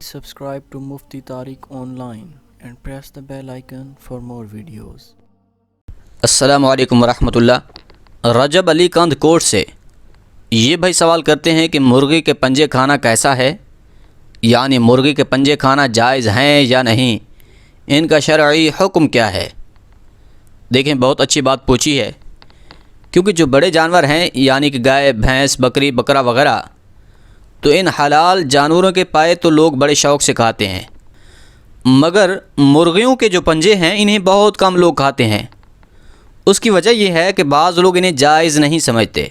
Subscribe to Mufti Tariq Online and press the bell icon for more videos. السلام علیکم ورحمۃ اللہ۔ رجب علی کند کوٹ سے یہ بھائی سوال کرتے ہیں کہ مرغی کے پنجے کھانا کیسا ہے، یعنی مرغی کے پنجے کھانا جائز ہیں یا نہیں، ان کا شرعی حکم کیا ہے۔ دیکھیں، بہت اچھی بات پوچھی ہے، کیونکہ جو بڑے جانور ہیں یعنی کہ گائے، بھینس، بکری، بکرا وغیرہ، تو ان حلال جانوروں کے پائے تو لوگ بڑے شوق سے کھاتے ہیں، مگر مرغیوں کے جو پنجے ہیں انہیں بہت کم لوگ کھاتے ہیں۔ اس کی وجہ یہ ہے کہ بعض لوگ انہیں جائز نہیں سمجھتے۔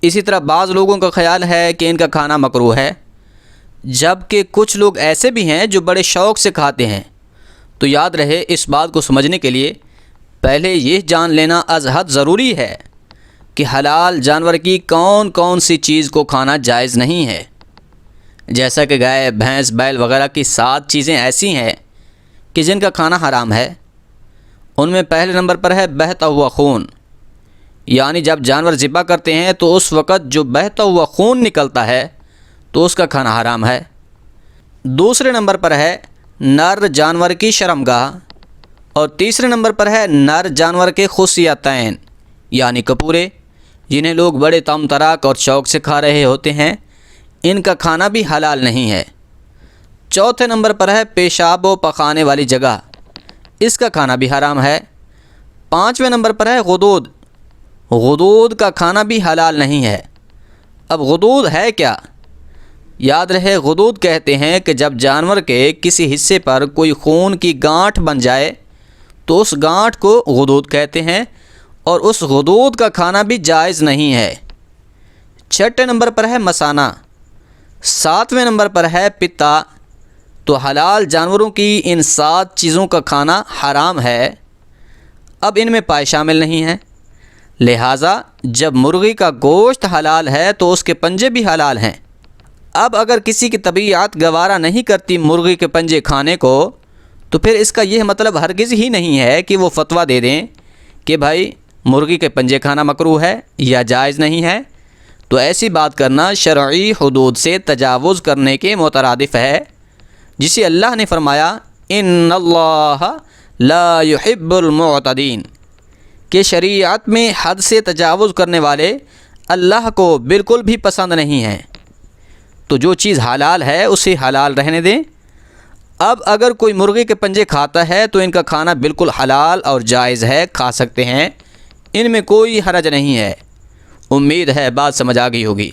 اسی طرح بعض لوگوں کا خیال ہے کہ ان کا کھانا مکروہ ہے، جبکہ کچھ لوگ ایسے بھی ہیں جو بڑے شوق سے کھاتے ہیں۔ تو یاد رہے، اس بات کو سمجھنے کے لیے پہلے یہ جان لینا از حد ضروری ہے کہ حلال جانور کی کون کون سی چیز کو کھانا جائز نہیں ہے۔ جیسا کہ گائے، بھینس، بیل وغیرہ کی 7 چیزیں ایسی ہیں کہ جن کا کھانا حرام ہے۔ ان میں پہلے نمبر پر ہے بہتا ہوا خون، یعنی جب جانور ذبح کرتے ہیں تو اس وقت جو بہتا ہوا خون نکلتا ہے تو اس کا کھانا حرام ہے۔ دوسرے نمبر پر ہے نر جانور کی شرمگاہ، اور تیسرے نمبر پر ہے نر جانور کے خصیتین، یعنی کپورے، جنہیں لوگ بڑے تام تراک اور شوق سے کھا رہے ہوتے ہیں۔ ان کا کھانا بھی حلال نہیں ہے۔ چوتھے نمبر پر ہے پیشاب و پخانے والی جگہ، اس کا کھانا بھی حرام ہے۔ 5ویں نمبر پر ہے غدود، غدود کا کھانا بھی حلال نہیں ہے۔ اب غدود ہے کیا؟ یاد رہے، غدود کہتے ہیں کہ جب جانور کے کسی حصے پر کوئی خون کی گانٹھ بن جائے تو اس گانٹھ کو غدود کہتے ہیں، اور اس غدود کا کھانا بھی جائز نہیں ہے۔ 6 نمبر پر ہے مثانہ، 7ویں نمبر پر ہے پتا۔ تو حلال جانوروں کی ان 7 چیزوں کا کھانا حرام ہے۔ اب ان میں پائے شامل نہیں ہیں، لہٰذا جب مرغی کا گوشت حلال ہے تو اس کے پنجے بھی حلال ہیں۔ اب اگر کسی کی طبیعت گوارا نہیں کرتی مرغی کے پنجے کھانے کو، تو پھر اس کا یہ مطلب ہرگز ہی نہیں ہے کہ وہ فتویٰ دے دیں کہ بھائی مرغی کے پنجے کھانا مکروہ ہے یا جائز نہیں ہے۔ تو ایسی بات کرنا شرعی حدود سے تجاوز کرنے کے مترادف ہے، جسے اللہ نے فرمایا ان اللہ لا يحب المعتدین، کہ شریعت میں حد سے تجاوز کرنے والے اللہ کو بالکل بھی پسند نہیں ہیں۔ تو جو چیز حلال ہے اسے حلال رہنے دیں۔ اب اگر کوئی مرغی کے پنجے کھاتا ہے تو ان کا کھانا بالکل حلال اور جائز ہے، کھا سکتے ہیں، ان میں کوئی حرج نہیں ہے۔ امید ہے بات سمجھ آ گئی ہوگی۔